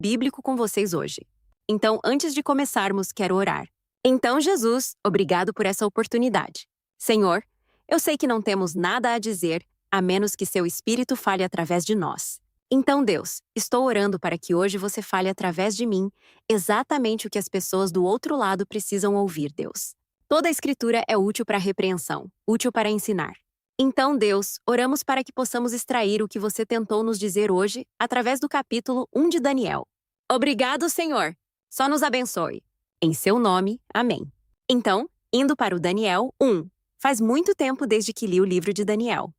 bíblico com vocês hoje. Então, antes de começarmos, quero orar. Então, Jesus, obrigado por essa oportunidade. Senhor, eu sei que não temos nada a dizer, a menos que seu Espírito fale através de nós. Então, Deus, estou orando para que hoje você fale através de mim exatamente o que as pessoas do outro lado precisam ouvir, Deus. Toda a Escritura é útil para a repreensão, útil para ensinar. Então, Deus, oramos para que possamos extrair o que você tentou nos dizer hoje através do capítulo 1 de Daniel. Obrigado, Senhor. Só nos abençoe. Em seu nome, amém. Então, indo para o Daniel 1. Faz muito tempo desde que li o livro de Daniel.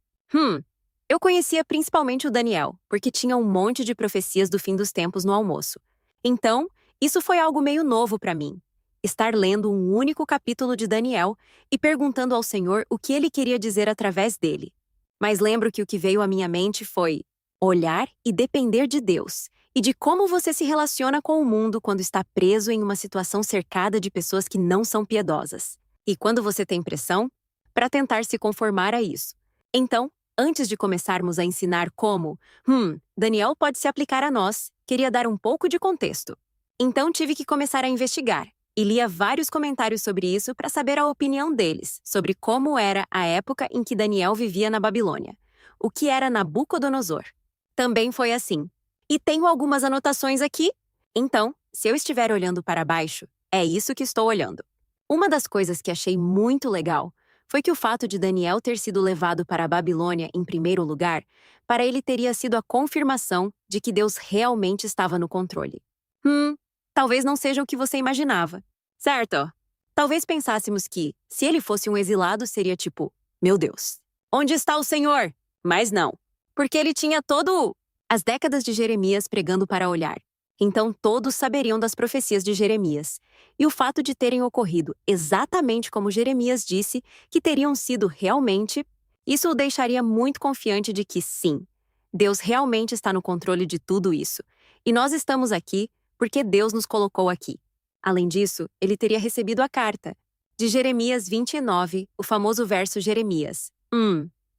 Eu conhecia principalmente o Daniel, porque tinha um monte de profecias do fim dos tempos no almoço. Então, isso foi algo meio novo para mim. Estar lendo um único capítulo de Daniel e perguntando ao Senhor o que ele queria dizer através dele. Mas lembro que o que veio à minha mente foi olhar e depender de Deus, e de como você se relaciona com o mundo quando está preso em uma situação cercada de pessoas que não são piedosas. E quando você tem pressão, para tentar se conformar a isso. Então, antes de começarmos a ensinar como, Daniel pode se aplicar a nós, queria dar um pouco de contexto. Então tive que começar a investigar, e lia vários comentários sobre isso para saber a opinião deles, sobre como era a época em que Daniel vivia na Babilônia, o que era Nabucodonosor. Também foi assim. E tenho algumas anotações aqui. Então, se eu estiver olhando para baixo, é isso que estou olhando. Uma das coisas que achei muito legal foi que o fato de Daniel ter sido levado para a Babilônia em primeiro lugar, para ele teria sido a confirmação de que Deus realmente estava no controle. Talvez não seja o que você imaginava, certo? Talvez pensássemos que, se ele fosse um exilado, seria tipo, meu Deus, onde está o Senhor? Mas não, porque ele tinha as décadas de Jeremias pregando para olhar. Então todos saberiam das profecias de Jeremias, e o fato de terem ocorrido exatamente como Jeremias disse que teriam sido realmente, isso o deixaria muito confiante de que sim, Deus realmente está no controle de tudo isso, e nós estamos aqui porque Deus nos colocou aqui. Além disso, ele teria recebido a carta de Jeremias 29, o famoso verso Jeremias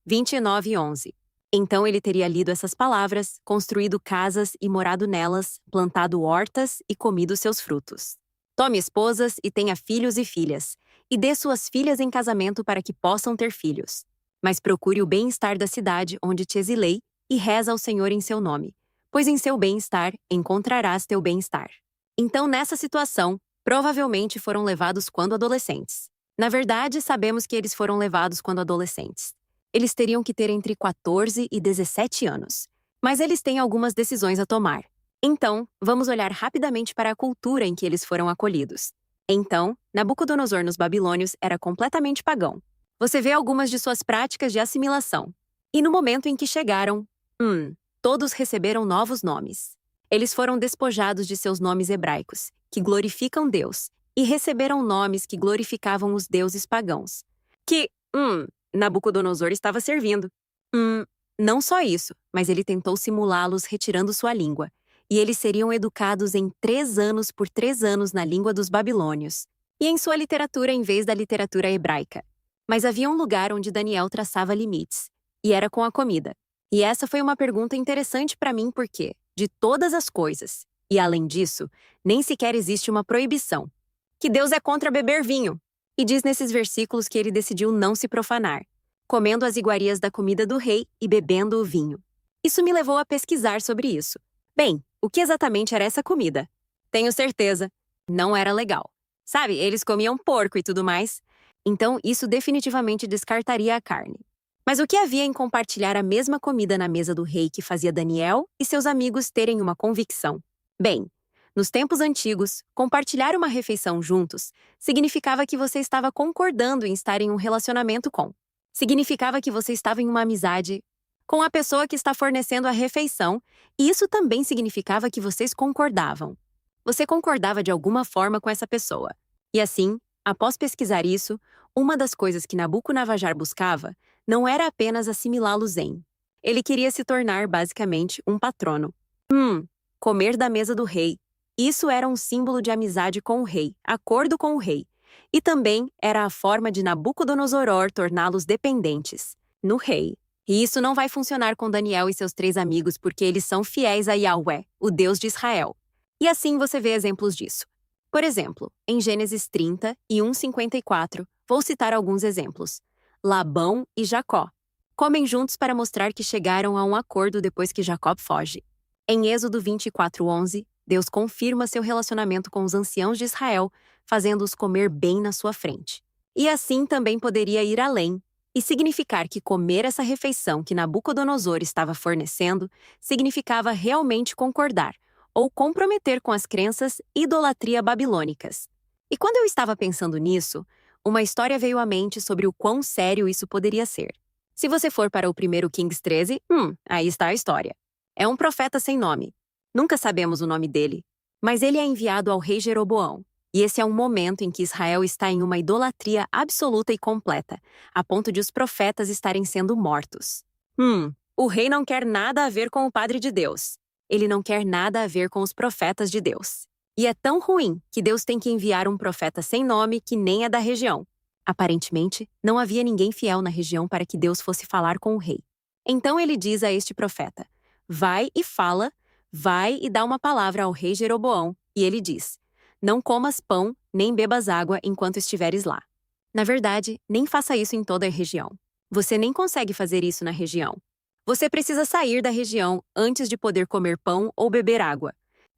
29:11. Então ele teria lido essas palavras, construído casas e morado nelas, plantado hortas e comido seus frutos. Tome esposas e tenha filhos e filhas, e dê suas filhas em casamento para que possam ter filhos. Mas procure o bem-estar da cidade onde te exilei e reza ao Senhor em seu nome, pois em seu bem-estar encontrarás teu bem-estar. Então, nessa situação, provavelmente foram levados quando adolescentes. Na verdade, sabemos que eles foram levados quando adolescentes. Eles teriam que ter entre 14 e 17 anos. Mas eles têm algumas decisões a tomar. Então, vamos olhar rapidamente para a cultura em que eles foram acolhidos. Então, Nabucodonosor nos babilônios era completamente pagão. Você vê algumas de suas práticas de assimilação. E no momento em que chegaram, todos receberam novos nomes. Eles foram despojados de seus nomes hebraicos, que glorificam Deus, e receberam nomes que glorificavam os deuses pagãos. Que, Nabucodonosor estava servindo. Não só isso, mas ele tentou simulá-los retirando sua língua, e eles seriam educados em 3 anos por 3 anos na língua dos babilônios, e em sua literatura em vez da literatura hebraica. Mas havia um lugar onde Daniel traçava limites, e era com a comida. E essa foi uma pergunta interessante para mim porque, de todas as coisas, e além disso, nem sequer existe uma proibição, que Deus é contra beber vinho. E diz nesses versículos que ele decidiu não se profanar, comendo as iguarias da comida do rei e bebendo o vinho. Isso me levou a pesquisar sobre isso. Bem, o que exatamente era essa comida? Tenho certeza, não era legal. Sabe, eles comiam porco e tudo mais. Então, isso definitivamente descartaria a carne. Mas o que havia em compartilhar a mesma comida na mesa do rei que fazia Daniel e seus amigos terem uma convicção? Bem, nos tempos antigos, compartilhar uma refeição juntos significava que você estava concordando em estar em um relacionamento com. Significava que você estava em uma amizade com a pessoa que está fornecendo a refeição, e isso também significava que vocês concordavam. Você concordava de alguma forma com essa pessoa. E assim, após pesquisar isso, uma das coisas que Nabucodonosor buscava não era apenas assimilá-los em. Ele queria se tornar, basicamente, um patrono. Comer da mesa do rei. Isso era um símbolo de amizade com o rei, acordo com o rei. E também era a forma de Nabucodonosor torná-los dependentes no rei. E isso não vai funcionar com Daniel e seus 3 amigos porque eles são fiéis a Yahweh, o Deus de Israel. E assim você vê exemplos disso. Por exemplo, em Gênesis 30 e 1:54, vou citar alguns exemplos. Labão e Jacó comem juntos para mostrar que chegaram a um acordo depois que Jacó foge. Em Êxodo 24:11, Deus confirma seu relacionamento com os anciãos de Israel, fazendo-os comer bem na sua frente. E assim também poderia ir além e significar que comer essa refeição que Nabucodonosor estava fornecendo significava realmente concordar ou comprometer com as crenças idolatria babilônicas. E quando eu estava pensando nisso, uma história veio à mente sobre o quão sério isso poderia ser. Se você for para o primeiro Kings 13, aí está a história. É um profeta sem nome. Nunca sabemos o nome dele, mas ele é enviado ao rei Jeroboão. E esse é um momento em que Israel está em uma idolatria absoluta e completa, a ponto de os profetas estarem sendo mortos. O rei não quer nada a ver com o Padre de Deus. Ele não quer nada a ver com os profetas de Deus. E é tão ruim que Deus tem que enviar um profeta sem nome que nem é da região. Aparentemente, não havia ninguém fiel na região para que Deus fosse falar com o rei. Então ele diz a este profeta: vai e fala, vai e dá uma palavra ao rei Jeroboão, e ele diz: não comas pão, nem bebas água enquanto estiveres lá. Na verdade, nem faça isso em toda a região. Você nem consegue fazer isso na região. Você precisa sair da região antes de poder comer pão ou beber água.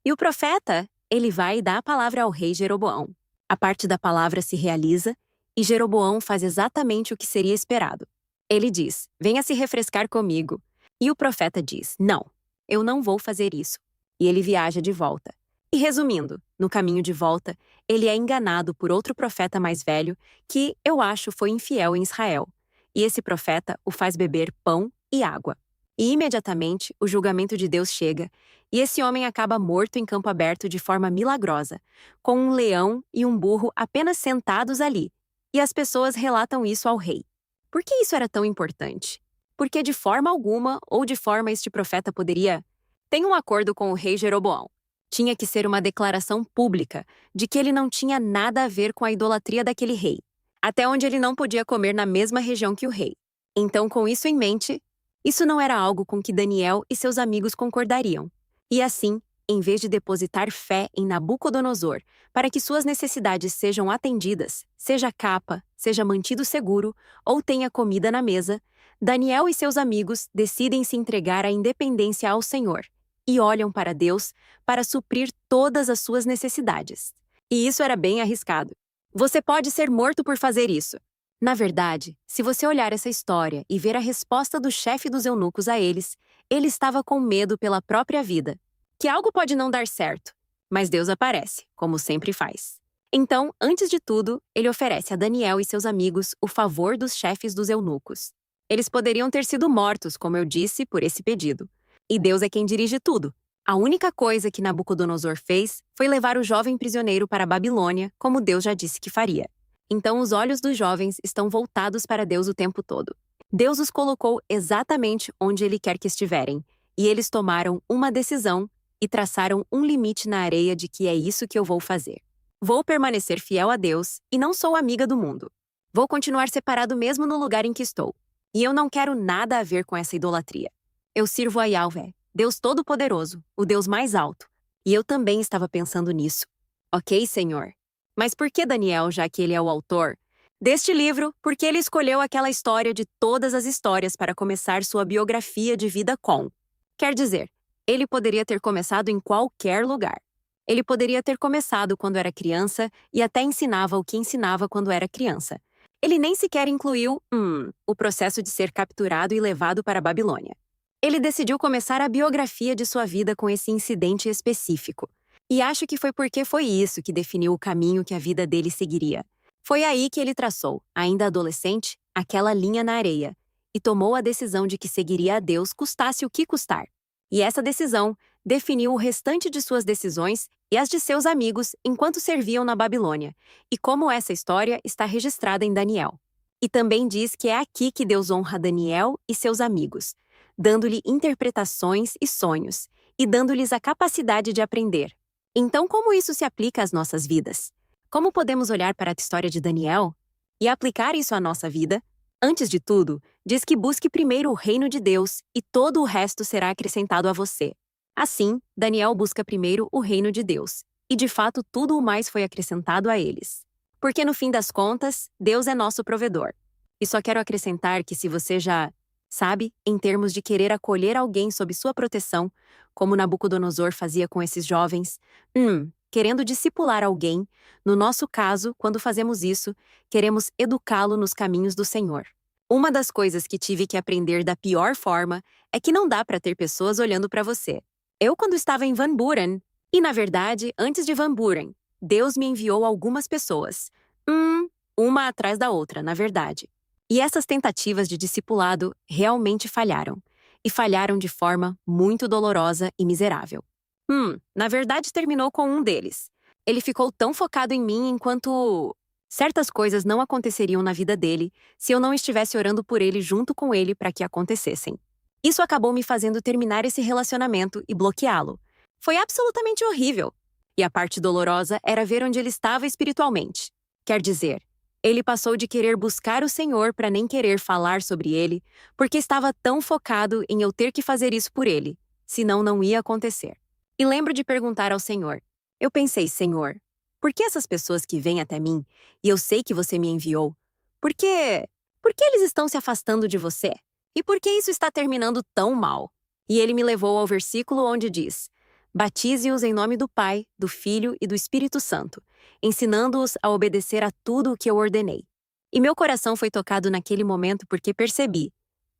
E o profeta, ele vai e dá a palavra ao rei Jeroboão. A parte da palavra se realiza, e Jeroboão faz exatamente o que seria esperado. Ele diz: venha se refrescar comigo. E o profeta diz: não, eu não vou fazer isso. E ele viaja de volta. E resumindo, no caminho de volta, ele é enganado por outro profeta mais velho que, eu acho, foi infiel em Israel. E esse profeta o faz beber pão e água. E imediatamente o julgamento de Deus chega, e esse homem acaba morto em campo aberto de forma milagrosa, com um leão e um burro apenas sentados ali. E as pessoas relatam isso ao rei. Por que isso era tão importante? Porque de forma alguma ou de forma este profeta poderia ter um acordo com o rei Jeroboão. Tinha que ser uma declaração pública de que ele não tinha nada a ver com a idolatria daquele rei, até onde ele não podia comer na mesma região que o rei. Então, com isso em mente, isso não era algo com que Daniel e seus amigos concordariam. E assim, em vez de depositar fé em Nabucodonosor para que suas necessidades sejam atendidas, seja capa, seja mantido seguro ou tenha comida na mesa, Daniel e seus amigos decidem se entregar à independência ao Senhor e olham para Deus para suprir todas as suas necessidades. E isso era bem arriscado. Você pode ser morto por fazer isso. Na verdade, se você olhar essa história e ver a resposta do chefe dos eunucos a eles, ele estava com medo pela própria vida. Que algo pode não dar certo, mas Deus aparece, como sempre faz. Então, antes de tudo, ele oferece a Daniel e seus amigos o favor dos chefes dos eunucos. Eles poderiam ter sido mortos, como eu disse, por esse pedido. E Deus é quem dirige tudo. A única coisa que Nabucodonosor fez foi levar o jovem prisioneiro para a Babilônia, como Deus já disse que faria. Então os olhos dos jovens estão voltados para Deus o tempo todo. Deus os colocou exatamente onde Ele quer que estiverem, e eles tomaram uma decisão e traçaram um limite na areia de que é isso que eu vou fazer. Vou permanecer fiel a Deus e não sou amiga do mundo. Vou continuar separado mesmo no lugar em que estou. E eu não quero nada a ver com essa idolatria. Eu sirvo a Yahvé, Deus Todo-Poderoso, o Deus mais alto. E eu também estava pensando nisso. Ok, Senhor. Mas por que Daniel, já que ele é o autor deste livro, porque ele escolheu aquela história de todas as histórias para começar sua biografia de vida com? Quer dizer, ele poderia ter começado em qualquer lugar. Ele poderia ter começado quando era criança e até ensinava o que ensinava quando era criança. Ele nem sequer incluiu, o processo de ser capturado e levado para a Babilônia. Ele decidiu começar a biografia de sua vida com esse incidente específico. E acho que foi porque foi isso que definiu o caminho que a vida dele seguiria. Foi aí que ele traçou, ainda adolescente, aquela linha na areia e tomou a decisão de que seguiria a Deus custasse o que custar. E essa decisão definiu o restante de suas decisões e as de seus amigos enquanto serviam na Babilônia, e como essa história está registrada em Daniel. E também diz que é aqui que Deus honra Daniel e seus amigos, dando-lhe interpretações e sonhos, e dando-lhes a capacidade de aprender. Então, como isso se aplica às nossas vidas? Como podemos olhar para a história de Daniel e aplicar isso à nossa vida? Antes de tudo, diz que busque primeiro o reino de Deus e todo o resto será acrescentado a você. Assim, Daniel busca primeiro o reino de Deus, e de fato tudo o mais foi acrescentado a eles. Porque no fim das contas, Deus é nosso provedor. E só quero acrescentar que se você já sabe, em termos de querer acolher alguém sob sua proteção, como Nabucodonosor fazia com esses jovens, querendo discipular alguém, no nosso caso, quando fazemos isso, queremos educá-lo nos caminhos do Senhor. Uma das coisas que tive que aprender da pior forma é que não dá para ter pessoas olhando para você. Eu, quando estava em Van Buren, e na verdade, antes de Van Buren, Deus me enviou algumas pessoas. Uma atrás da outra, na verdade. E essas tentativas de discipulado realmente falharam. E falharam de forma muito dolorosa e miserável. Na verdade terminou com um deles. Ele ficou tão focado em mim enquanto certas coisas não aconteceriam na vida dele se eu não estivesse orando por ele junto com ele para que acontecessem. Isso acabou me fazendo terminar esse relacionamento e bloqueá-lo. Foi absolutamente horrível. E a parte dolorosa era ver onde ele estava espiritualmente. Quer dizer, ele passou de querer buscar o Senhor para nem querer falar sobre ele, porque estava tão focado em eu ter que fazer isso por ele, senão não ia acontecer. E lembro de perguntar ao Senhor. Eu pensei, Senhor, por que essas pessoas que vêm até mim, e eu sei que você me enviou, por que eles estão se afastando de você? E por que isso está terminando tão mal? E ele me levou ao versículo onde diz: batize-os em nome do Pai, do Filho e do Espírito Santo, ensinando-os a obedecer a tudo o que eu ordenei. E meu coração foi tocado naquele momento porque percebi: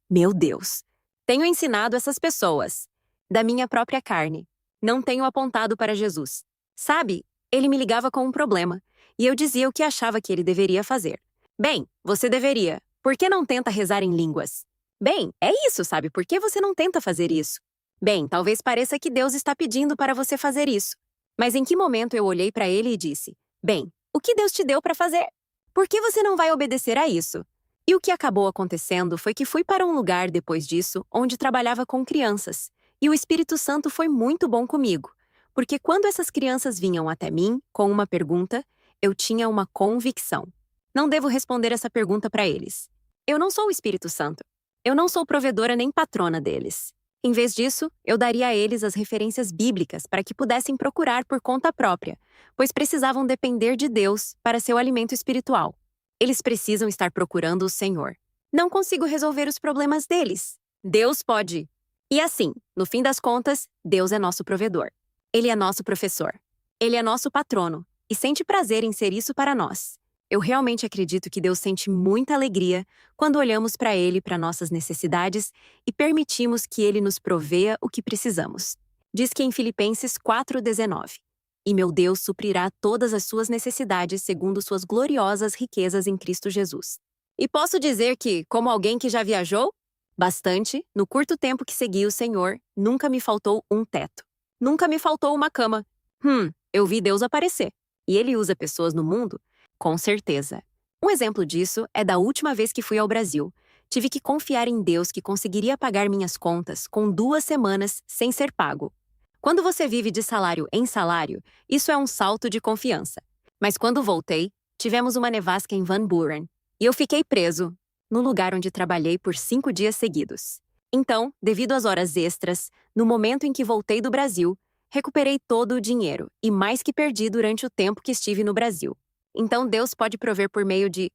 meu Deus, tenho ensinado essas pessoas, da minha própria carne. Não tenho apontado para Jesus. Sabe, ele me ligava com um problema, e eu dizia o que achava que ele deveria fazer. Bem, você deveria. Por que não tenta rezar em línguas? Bem, é isso, sabe? Por que você não tenta fazer isso? Bem, talvez pareça que Deus está pedindo para você fazer isso. Mas em que momento eu olhei para ele e disse: bem, o que Deus te deu para fazer? Por que você não vai obedecer a isso? E o que acabou acontecendo foi que fui para um lugar depois disso onde trabalhava com crianças. E o Espírito Santo foi muito bom comigo, porque quando essas crianças vinham até mim com uma pergunta, eu tinha uma convicção. Não devo responder essa pergunta para eles. Eu não sou o Espírito Santo. Eu não sou provedora nem patrona deles. Em vez disso, eu daria a eles as referências bíblicas para que pudessem procurar por conta própria, pois precisavam depender de Deus para seu alimento espiritual. Eles precisam estar procurando o Senhor. Não consigo resolver os problemas deles. Deus pode. E assim, no fim das contas, Deus é nosso provedor. Ele é nosso professor. Ele é nosso patrono e sente prazer em ser isso para nós. Eu realmente acredito que Deus sente muita alegria quando olhamos para Ele para nossas necessidades e permitimos que Ele nos proveia o que precisamos. Diz que em Filipenses 4,19: e meu Deus suprirá todas as suas necessidades segundo suas gloriosas riquezas em Cristo Jesus. E posso dizer que, como alguém que já viajou bastante, no curto tempo que segui o Senhor, nunca me faltou um teto. Nunca me faltou uma cama. Eu vi Deus aparecer. E Ele usa pessoas no mundo. Com certeza. Um exemplo disso é da última vez que fui ao Brasil. Tive que confiar em Deus que conseguiria pagar minhas contas com 2 semanas sem ser pago. Quando você vive de salário em salário, isso é um salto de confiança. Mas quando voltei, tivemos uma nevasca em Van Buren. E eu fiquei preso no lugar onde trabalhei por 5 dias seguidos. Então, devido às horas extras, no momento em que voltei do Brasil, recuperei todo o dinheiro e mais que perdi durante o tempo que estive no Brasil. Então Deus pode prover por meio de,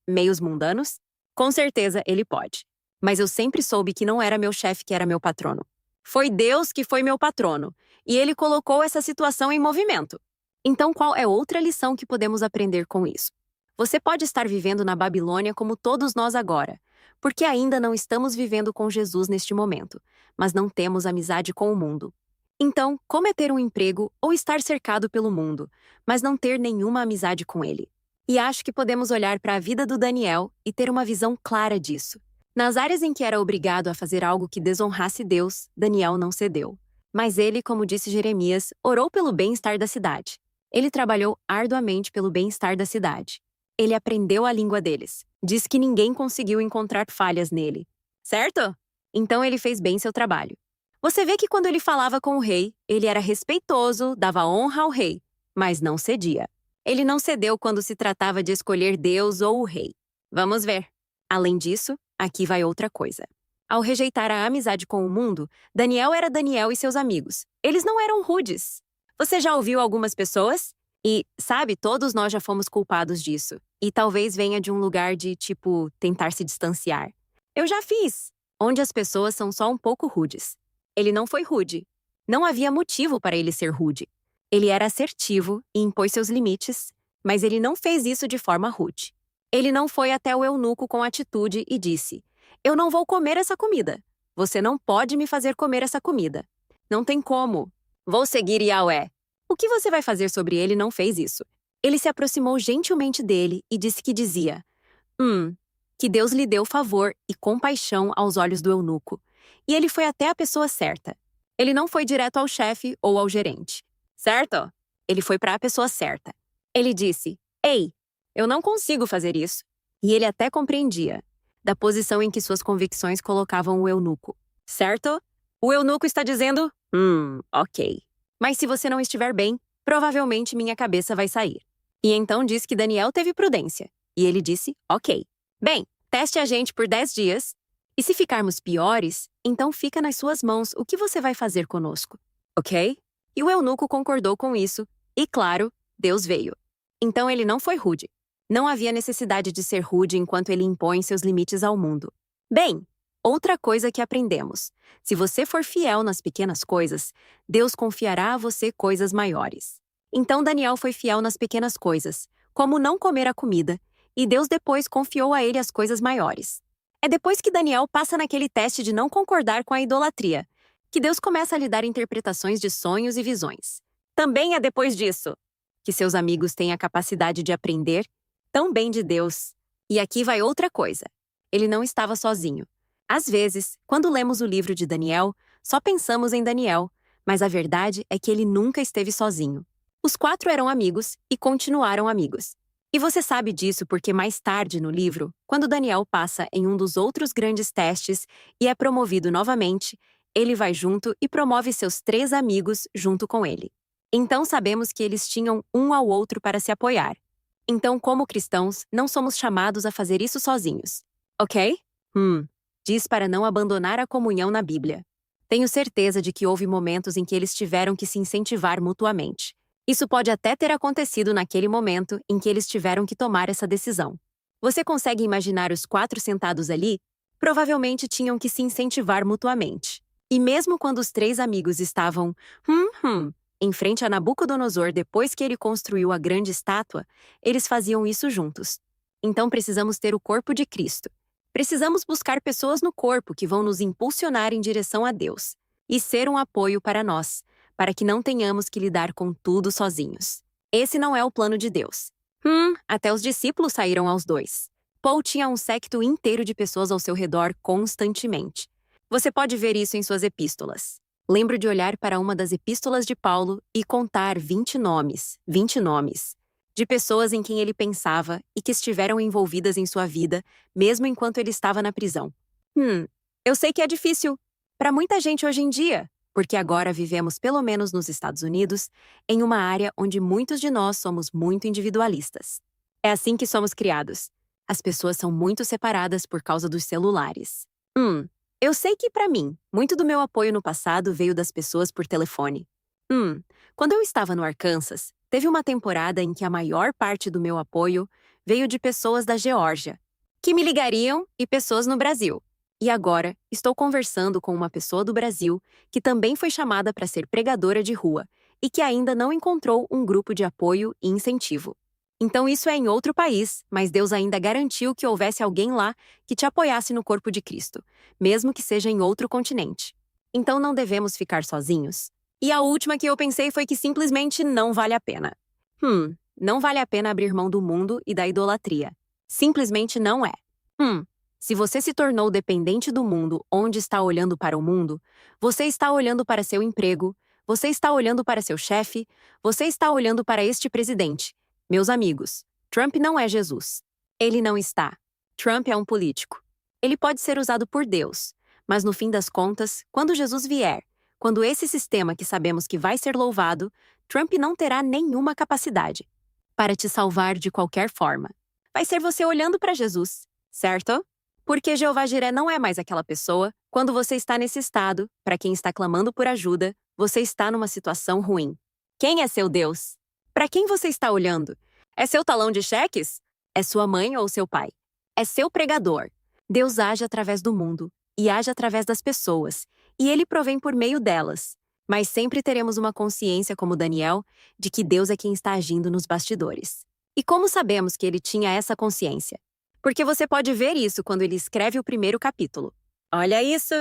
meios mundanos? Com certeza Ele pode. Mas eu sempre soube que não era meu chefe que era meu patrono. Foi Deus que foi meu patrono, e Ele colocou essa situação em movimento. Então qual é outra lição que podemos aprender com isso? Você pode estar vivendo na Babilônia como todos nós agora, porque ainda não estamos vivendo com Jesus neste momento, mas não temos amizade com o mundo. Então, como é ter um emprego ou estar cercado pelo mundo, mas não ter nenhuma amizade com ele? E acho que podemos olhar para a vida do Daniel e ter uma visão clara disso. Nas áreas em que era obrigado a fazer algo que desonrasse Deus, Daniel não cedeu. Mas ele, como disse Jeremias, orou pelo bem-estar da cidade. Ele trabalhou arduamente pelo bem-estar da cidade. Ele aprendeu a língua deles. Diz que ninguém conseguiu encontrar falhas nele. Certo? Então ele fez bem seu trabalho. Você vê que quando ele falava com o rei, ele era respeitoso, dava honra ao rei, mas não cedia. Ele não cedeu quando se tratava de escolher Deus ou o rei. Vamos ver. Além disso, aqui vai outra coisa. Ao rejeitar a amizade com o mundo, Daniel era Daniel e seus amigos. Eles não eram rudes. Você já ouviu algumas pessoas? E, sabe, todos nós já fomos culpados disso. E talvez venha de um lugar de, tipo, tentar se distanciar. Eu já fiz, onde as pessoas são só um pouco rudes. Ele não foi rude. Não havia motivo para ele ser rude. Ele era assertivo e impôs seus limites, mas ele não fez isso de forma rude. Ele não foi até o eunuco com atitude e disse: "Eu não vou comer essa comida. Você não pode me fazer comer essa comida. Não tem como. Vou seguir Yahweh." O que você vai fazer sobre ele não fez isso. Ele se aproximou gentilmente dele e disse que dizia: que Deus lhe deu favor e compaixão aos olhos do eunuco. E ele foi até a pessoa certa. Ele não foi direto ao chefe ou ao gerente. Certo? Ele foi para a pessoa certa. Ele disse: "Ei, eu não consigo fazer isso." E ele até compreendia, da posição em que suas convicções colocavam o eunuco. Certo? O eunuco está dizendo: ok. Mas se você não estiver bem, provavelmente minha cabeça vai sair." E então diz que Daniel teve prudência. E ele disse: "Ok. Bem, teste a gente por 10 dias. E se ficarmos piores, então fica nas suas mãos o que você vai fazer conosco. Ok?" E o eunuco concordou com isso. E claro, Deus veio. Então ele não foi rude. Não havia necessidade de ser rude enquanto ele impõe seus limites ao mundo. Bem, outra coisa que aprendemos: se você for fiel nas pequenas coisas, Deus confiará a você coisas maiores. Então Daniel foi fiel nas pequenas coisas, como não comer a comida, e Deus depois confiou a ele as coisas maiores. É depois que Daniel passa naquele teste de não concordar com a idolatria, que Deus começa a lhe dar interpretações de sonhos e visões. Também é depois disso que seus amigos têm a capacidade de aprender tão bem de Deus. E aqui vai outra coisa: ele não estava sozinho. Às vezes, quando lemos o livro de Daniel, só pensamos em Daniel, mas a verdade é que ele nunca esteve sozinho. Os 4 eram amigos e continuaram amigos. E você sabe disso porque mais tarde no livro, quando Daniel passa em um dos outros grandes testes e é promovido novamente, ele vai junto e promove seus 3 amigos junto com ele. Então sabemos que eles tinham um ao outro para se apoiar. Então, como cristãos, não somos chamados a fazer isso sozinhos. Ok? Diz para não abandonar a comunhão na Bíblia. Tenho certeza de que houve momentos em que eles tiveram que se incentivar mutuamente. Isso pode até ter acontecido naquele momento em que eles tiveram que tomar essa decisão. Você consegue imaginar os 4 sentados ali? Provavelmente tinham que se incentivar mutuamente. E mesmo quando os 3 amigos estavam, em frente a Nabucodonosor depois que ele construiu a grande estátua, eles faziam isso juntos. Então precisamos ter o corpo de Cristo. Precisamos buscar pessoas no corpo que vão nos impulsionar em direção a Deus e ser um apoio para nós, para que não tenhamos que lidar com tudo sozinhos. Esse não é o plano de Deus. Até os discípulos saíram aos 2. Paul tinha um séquito inteiro de pessoas ao seu redor constantemente. Você pode ver isso em suas epístolas. Lembro de olhar para uma das epístolas de Paulo e contar 20 nomes, de pessoas em quem ele pensava e que estiveram envolvidas em sua vida, mesmo enquanto ele estava na prisão. Eu sei que é difícil para muita gente hoje em dia, porque agora vivemos, pelo menos nos Estados Unidos, em uma área onde muitos de nós somos muito individualistas. É assim que somos criados. As pessoas são muito separadas por causa dos celulares. Eu sei que, para mim, muito do meu apoio no passado veio das pessoas por telefone. Quando eu estava no Arkansas, teve uma temporada em que a maior parte do meu apoio veio de pessoas da Geórgia, que me ligariam, e pessoas no Brasil. E agora, estou conversando com uma pessoa do Brasil que também foi chamada para ser pregadora de rua e que ainda não encontrou um grupo de apoio e incentivo. Então isso é em outro país, mas Deus ainda garantiu que houvesse alguém lá que te apoiasse no corpo de Cristo, mesmo que seja em outro continente. Então não devemos ficar sozinhos. E a última que eu pensei foi que simplesmente não vale a pena. Não vale a pena abrir mão do mundo e da idolatria. Simplesmente não é. Se você se tornou dependente do mundo onde está olhando para o mundo, você está olhando para seu emprego, você está olhando para seu chefe, você está olhando para este presidente. Meus amigos, Trump não é Jesus. Ele não está. Trump é um político. Ele pode ser usado por Deus, mas no fim das contas, quando Jesus vier, quando esse sistema que sabemos que vai ser louvado, Trump não terá nenhuma capacidade para te salvar de qualquer forma. Vai ser você olhando para Jesus, certo? Porque Jeová Jiré não é mais aquela pessoa. Quando você está nesse estado, para quem está clamando por ajuda, você está numa situação ruim. Quem é seu Deus? Para quem você está olhando? É seu talão de cheques? É sua mãe ou seu pai? É seu pregador? Deus age através do mundo e age através das pessoas, e ele provém por meio delas. Mas sempre teremos uma consciência, como Daniel, de que Deus é quem está agindo nos bastidores. E como sabemos que ele tinha essa consciência? Porque você pode ver isso quando ele escreve o primeiro capítulo. Olha isso!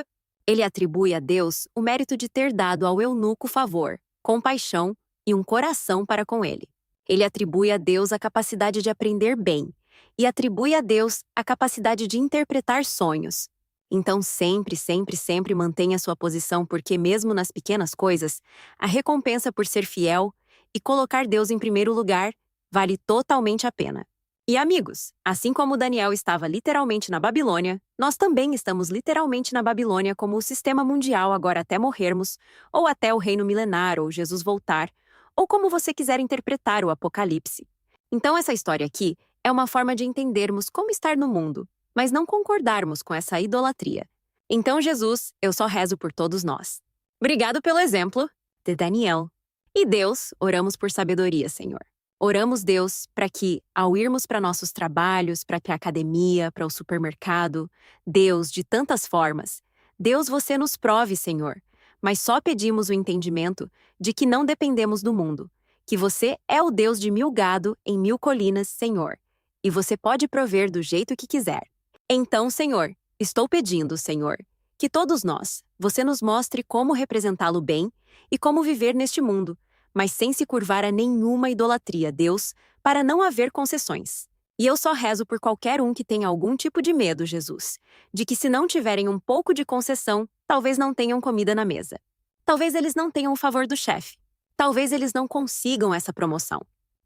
Ele atribui a Deus o mérito de ter dado ao eunuco favor, compaixão e um coração para com ele. Ele atribui a Deus a capacidade de aprender bem e atribui a Deus a capacidade de interpretar sonhos. Então sempre, sempre, sempre mantenha sua posição, porque mesmo nas pequenas coisas, a recompensa por ser fiel e colocar Deus em primeiro lugar vale totalmente a pena. E amigos, assim como Daniel estava literalmente na Babilônia, nós também estamos literalmente na Babilônia como o sistema mundial agora até morrermos, ou até o reino milenar ou Jesus voltar, ou como você quiser interpretar o Apocalipse. Então essa história aqui é uma forma de entendermos como estar no mundo, mas não concordarmos com essa idolatria. Então Jesus, eu só rezo por todos nós. Obrigado pelo exemplo de Daniel. E Deus, oramos por sabedoria, Senhor. Oramos, Deus, para que, ao irmos para nossos trabalhos, para a academia, para o supermercado, Deus, de tantas formas, Deus, você nos prove, Senhor, mas só pedimos o entendimento de que não dependemos do mundo, que você é o Deus de 1000 gado em 1000 colinas, Senhor, e você pode prover do jeito que quiser. Então, Senhor, estou pedindo, Senhor, que todos nós, você nos mostre como representá-lo bem e como viver neste mundo, mas sem se curvar a nenhuma idolatria, Deus, para não haver concessões. E eu só rezo por qualquer um que tenha algum tipo de medo, Jesus, de que se não tiverem um pouco de concessão, talvez não tenham comida na mesa. Talvez eles não tenham o favor do chefe. Talvez eles não consigam essa promoção.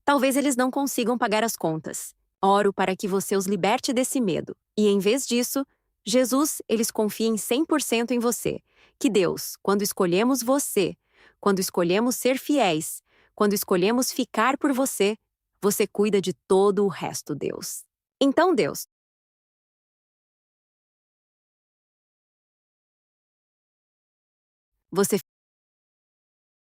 Talvez eles não consigam pagar as contas. Oro para que você os liberte desse medo. E em vez disso, Jesus, eles confiem 100% em você. Que Deus, quando escolhemos você, quando escolhemos ser fiéis, quando escolhemos ficar por você, você cuida de todo o resto, Deus. Então, Deus, você